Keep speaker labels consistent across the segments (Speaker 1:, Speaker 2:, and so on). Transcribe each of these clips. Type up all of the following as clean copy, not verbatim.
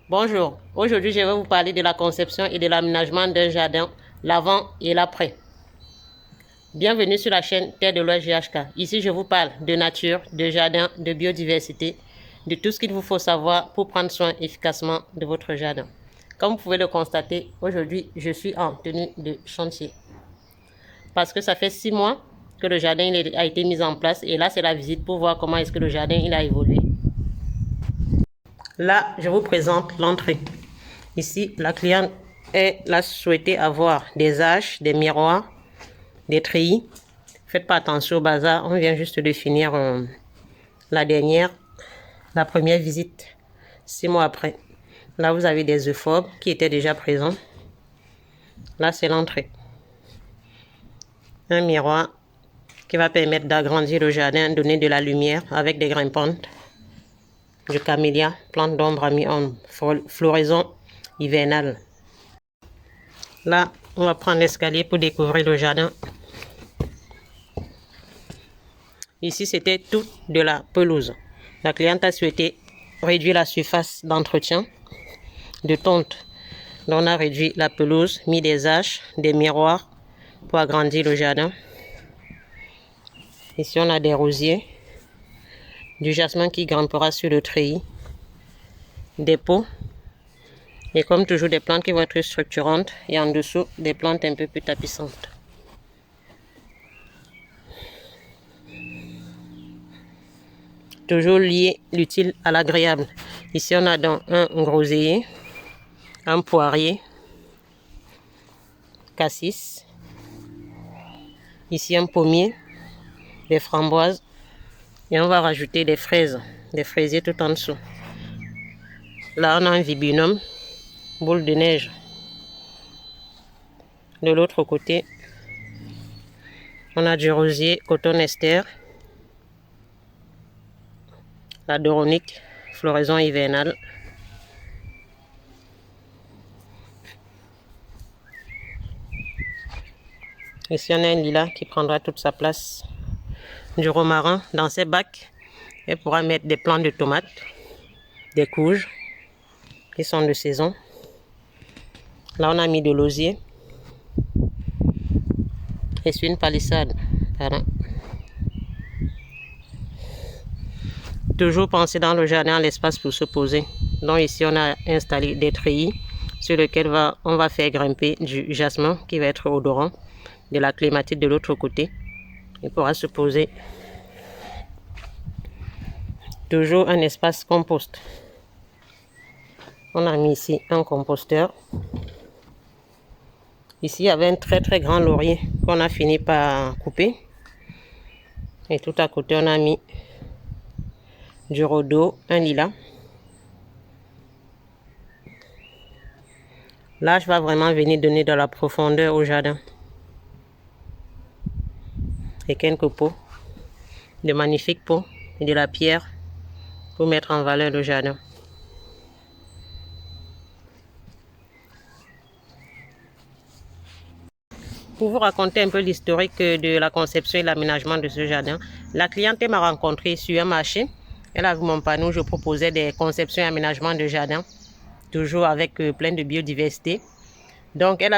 Speaker 1: Bonjour, aujourd'hui je vais vous parler de la conception et de l'aménagement d'un jardin, l'avant et l'après. Bienvenue sur la chaîne Terre de l'Ouest GHK. Ici je vous parle de nature, de jardin, de biodiversité, de tout ce qu'il vous faut savoir pour prendre soin efficacement de votre jardin. Comme vous pouvez le constater, aujourd'hui je suis en tenue de chantier. Parce que ça fait 6 mois que le jardin a été mis en place et là c'est la visite pour voir comment est-ce que le jardin a évolué. Là, je vous présente l'entrée. Ici, la cliente a souhaité avoir des haches, des miroirs, des treillis. Faites pas attention au bazar, on vient juste de finir la première visite, 6 mois après. Là, vous avez des euphorbes qui étaient déjà présents. Là, c'est l'entrée. Un miroir qui va permettre d'agrandir le jardin, donner de la lumière avec des grimpantes. Du camélia, plante d'ombre à mi-ombre, floraison hivernale. Là, on va prendre l'escalier pour découvrir le jardin. Ici, c'était tout de la pelouse. La cliente a souhaité réduire la surface d'entretien de tonte. Donc, on a réduit la pelouse, mis des haches, des miroirs pour agrandir le jardin. Ici, on a des rosiers, du jasmin qui grimpera sur le treillis, des pots, et comme toujours, des plantes qui vont être structurantes, et en dessous, des plantes un peu plus tapissantes. Toujours lier l'utile à l'agréable. Ici, on a donc un groseillier, un poirier, cassis. Ici, un pommier, des framboises. Et on va rajouter des fraises, des fraisiers tout en dessous. Là, on a un viburnum, boule de neige. De l'autre côté, on a du rosier, coton ester, la doronique, floraison hivernale. Ici, on a un lilas qui prendra toute sa place. Du romarin dans ses bacs. Elle pourra mettre des plants de tomates, des courges qui sont de saison. Là, on a mis de l'osier. Et c'est une palissade. Voilà. Toujours penser dans le jardin à l'espace pour se poser. Donc ici, on a installé des treillis sur lesquels on va faire grimper du jasmin qui va être odorant, de la clématite de l'autre côté. Il pourra se poser. Toujours un espace compost. On a mis ici un composteur. Ici, il y avait un très grand laurier qu'on a fini par couper. Et tout à côté, on a mis du rhodo, un lilas. Là, je vais vraiment venir donner de la profondeur au jardin. Et quelques pots, de magnifiques pots et de la pierre pour mettre en valeur le jardin. Pour vous raconter un peu l'historique de la conception et l'aménagement de ce jardin, la cliente m'a rencontré sur un marché. Elle a vu mon panneau, je proposais des conceptions et aménagements de jardin, toujours avec plein de biodiversité. Donc, elle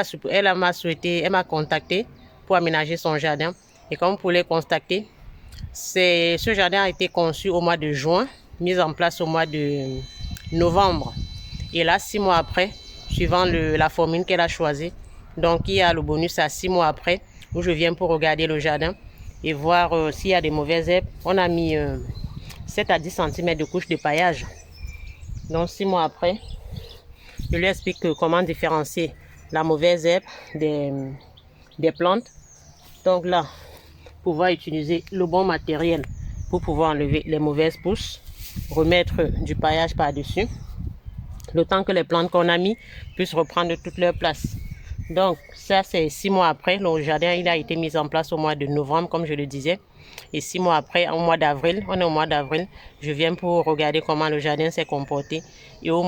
Speaker 1: m'a contacté pour aménager son jardin. Et comme vous pouvez constater, ce jardin a été conçu au mois de juin, mis en place au mois de novembre. Et là, 6 mois après, suivant la formule qu'elle a choisie, donc il y a le bonus à 6 mois après, où je viens pour regarder le jardin et voir s'il y a des mauvaises herbes. On a mis 7 à 10 cm de couche de paillage. Donc 6 mois après, je lui explique comment différencier la mauvaise herbe des plantes. Donc là, pouvoir utiliser le bon matériel pour pouvoir enlever les mauvaises pousses, remettre du paillage par-dessus, le temps que les plantes qu'on a mis puissent reprendre toute leur place. Donc ça, c'est 6 mois après. Le jardin il a été mis en place au mois de novembre, comme je le disais. Et 6 mois après, au mois d'avril, on est au mois d'avril, je viens pour regarder comment le jardin s'est comporté. Et en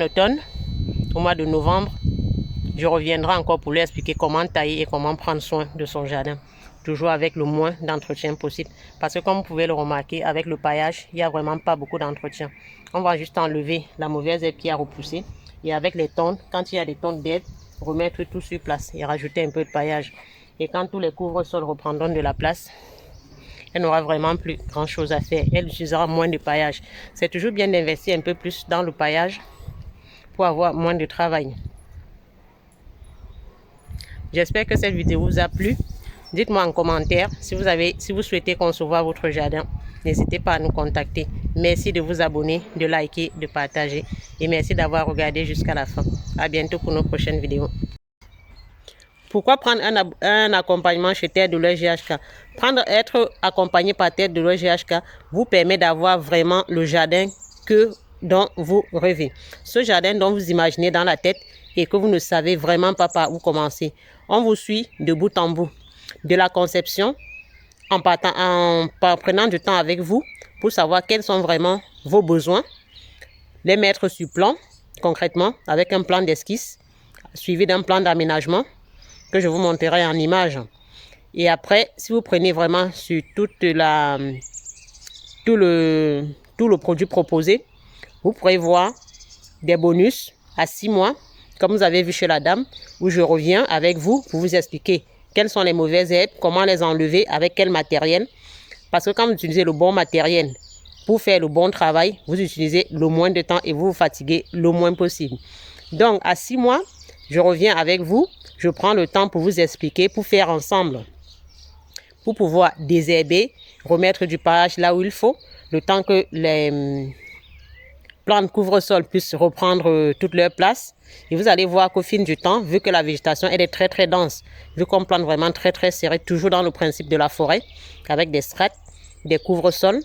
Speaker 1: automne, au mois de novembre, je reviendrai encore pour lui expliquer comment tailler et comment prendre soin de son jardin. toujours avec le moins d'entretien possible. Parce que comme vous pouvez le remarquer, avec le paillage, il n'y a vraiment pas beaucoup d'entretien. On va juste enlever la mauvaise herbe qui a repoussé. Et avec les tontes, quand il y a des tontes d'herbe, remettre tout sur place et rajouter un peu de paillage. Et quand tous les couvre-sols reprendront de la place, elle n'aura vraiment plus grand chose à faire. Elle utilisera moins de paillage. C'est toujours bien d'investir un peu plus dans le paillage pour avoir moins de travail. J'espère que cette vidéo vous a plu. Dites-moi en commentaire si vous souhaitez concevoir votre jardin. N'hésitez pas à nous contacter. Merci de vous abonner, de liker, de partager. Et merci d'avoir regardé jusqu'à la fin. À bientôt pour nos prochaines vidéos. Pourquoi prendre un accompagnement chez Terre Douleur GHK? Être accompagné par Terre Douleur GHK vous permet d'avoir vraiment le jardin dont vous rêvez. Ce jardin dont vous imaginez dans la tête et que vous ne savez vraiment pas par où commencer. On vous suit de bout en bout. De la conception, en prenant du temps avec vous pour savoir quels sont vraiment vos besoins. Les mettre sur plan, concrètement, avec un plan d'esquisse, suivi d'un plan d'aménagement que je vous montrerai en image. Et après, si vous prenez vraiment sur tout le produit proposé, vous pourrez voir des bonus à 6 mois, comme vous avez vu chez la dame, où je reviens avec vous pour vous expliquer quelles sont les mauvaises herbes, comment les enlever, avec quel matériel. Parce que quand vous utilisez le bon matériel pour faire le bon travail, vous utilisez le moins de temps et vous vous fatiguez le moins possible. Donc, à 6 mois, je reviens avec vous. Je prends le temps pour vous expliquer, pour faire ensemble, pour pouvoir désherber, remettre du paillage là où il faut, le temps que les plantes couvre-sol puissent reprendre toute leur place. Et vous allez voir qu'au fil du temps, vu que la végétation elle est très très dense, vu qu'on plante vraiment très très serré, toujours dans le principe de la forêt, avec des strates, des couvre-sols,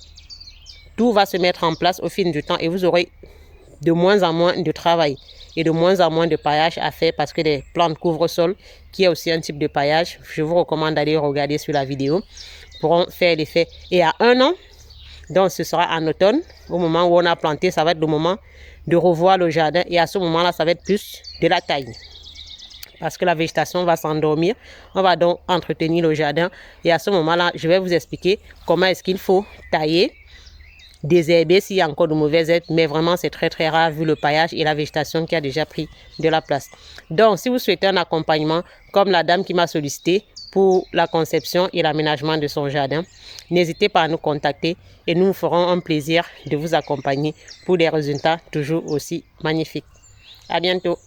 Speaker 1: tout va se mettre en place au fil du temps et vous aurez de moins en moins de travail et de moins en moins de paillage à faire parce que les plantes couvre-sol, qui est aussi un type de paillage, je vous recommande d'aller regarder sur la vidéo, pourront faire l'effet. Et à 1 an, donc ce sera en automne, au moment où on a planté, ça va être le moment de revoir le jardin et à ce moment-là, ça va être plus de la taille. Parce que la végétation va s'endormir, on va donc entretenir le jardin et à ce moment-là, je vais vous expliquer comment est-ce qu'il faut tailler, désherber s'il y a encore de mauvaises herbes, mais vraiment c'est très très rare vu le paillage et la végétation qui a déjà pris de la place. Donc si vous souhaitez un accompagnement comme la dame qui m'a sollicité pour la conception et l'aménagement de son jardin, n'hésitez pas à nous contacter et nous ferons un plaisir de vous accompagner pour des résultats toujours aussi magnifiques. À bientôt.